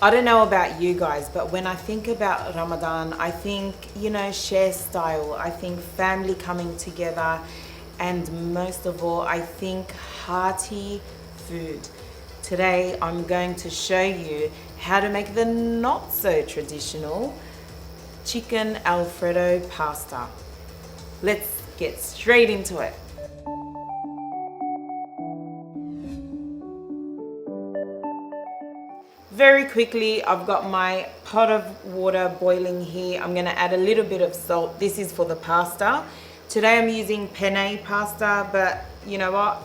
I don't know about you guys, but when I think about Ramadan, I think, you know, share style. I think family coming together. And most of all, I think hearty food. Today, I'm going to show you how to make the not so traditional chicken Alfredo pasta. Let's get straight into it. Very quickly, I've got my pot of water boiling here. I'm gonna add a little bit of salt. This is for the pasta. Today I'm using penne pasta, but you know what?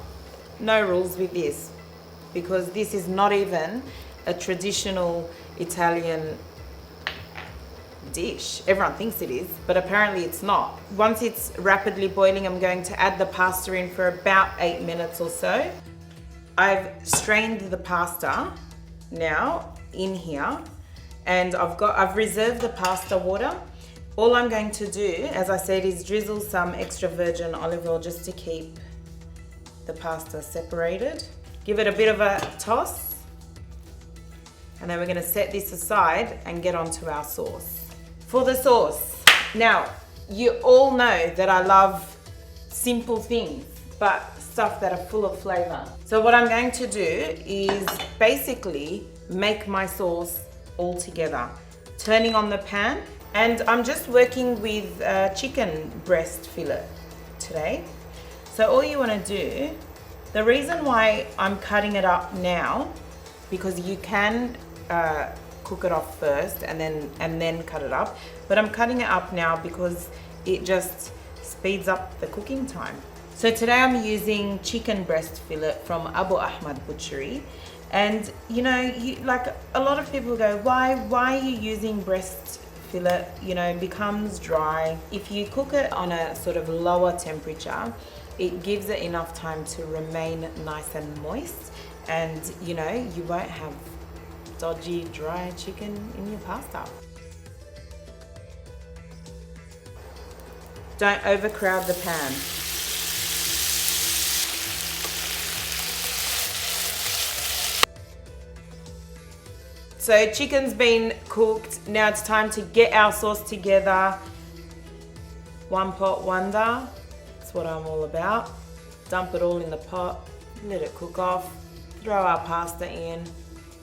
No rules with this, because this is not even a traditional Italian dish. Everyone thinks it is, but apparently it's not. Once it's rapidly boiling, I'm going to add the pasta in for about 8 minutes or so. I've strained the pasta now in here, and I've reserved the pasta water. All I'm going to do, as I said, is drizzle some extra virgin olive oil just to keep the pasta separated. Give it a bit of a toss, and then we're going to set this aside and get onto our sauce. For the sauce, now you all know that I love simple things, but stuff that are full of flavor. So what I'm going to do is basically make my sauce all together. Turning on the pan, and I'm just working with chicken breast fillet today. So all you want to do, the reason why I'm cutting it up now, because you can cook it off first and then cut it up, but I'm cutting it up now because it just speeds up the cooking time. So today I'm using chicken breast fillet from Abu Ahmad Butchery. And you know, like a lot of people go, why are you using breast fillet? You know, it becomes dry. If you cook it on a sort of lower temperature, it gives it enough time to remain nice and moist, and you know, you won't have dodgy, dry chicken in your pasta. Don't overcrowd the pan. So chicken's been cooked. Now it's time to get our sauce together. One pot wonder. That's what I'm all about. Dump it all in the pot. Let it cook off. Throw our pasta in.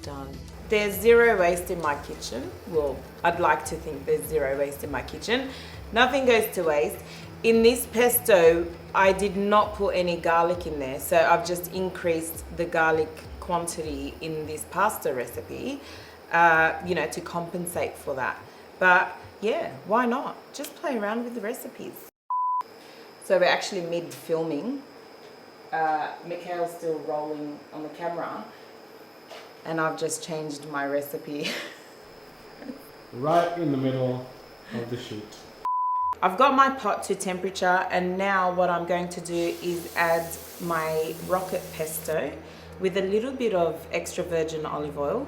Done. There's zero waste in my kitchen. Well, I'd like to think there's zero waste in my kitchen. Nothing goes to waste. In this pesto, I did not put any garlic in there. So I've just increased the garlic quantity in this pasta recipe, you know, to compensate for that. But yeah, why not? Just play around with the recipes. So we're actually mid-filming. Mikhail's still rolling on the camera, and I've just changed my recipe. Right in the middle of the shoot. I've got my pot to temperature, and now what I'm going to do is add my rocket pesto with a little bit of extra virgin olive oil.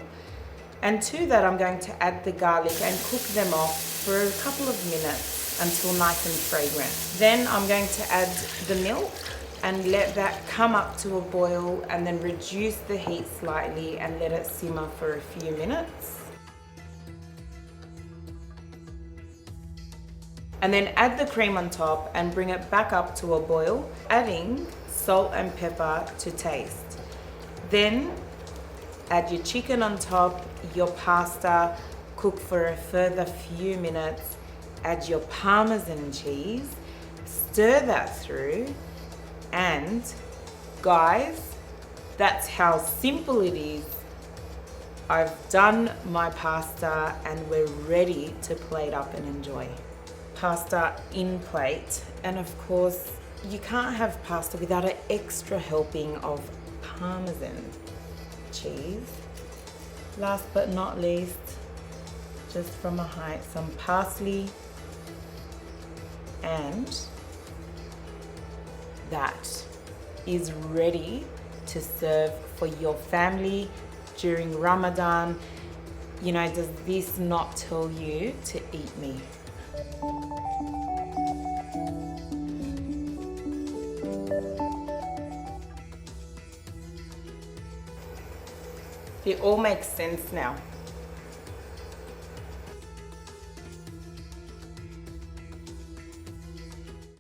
And to that, I'm going to add the garlic and cook them off for a couple of minutes until nice and fragrant. Then I'm going to add the milk and let that come up to a boil, and then reduce the heat slightly and let it simmer for a few minutes. And then add the cream on top and bring it back up to a boil, adding salt and pepper to taste. Then add your chicken on top, your pasta, cook for a further few minutes, add your Parmesan cheese, stir that through, and guys, that's how simple it is. I've done my pasta and we're ready to plate up and enjoy. Pasta in plate, and of course, you can't have pasta without an extra helping of Parmesan cheese. Last but not least, just from a height, some parsley, and that is ready to serve for your family during Ramadan. You know, does this not tell you to eat me? It all makes sense now.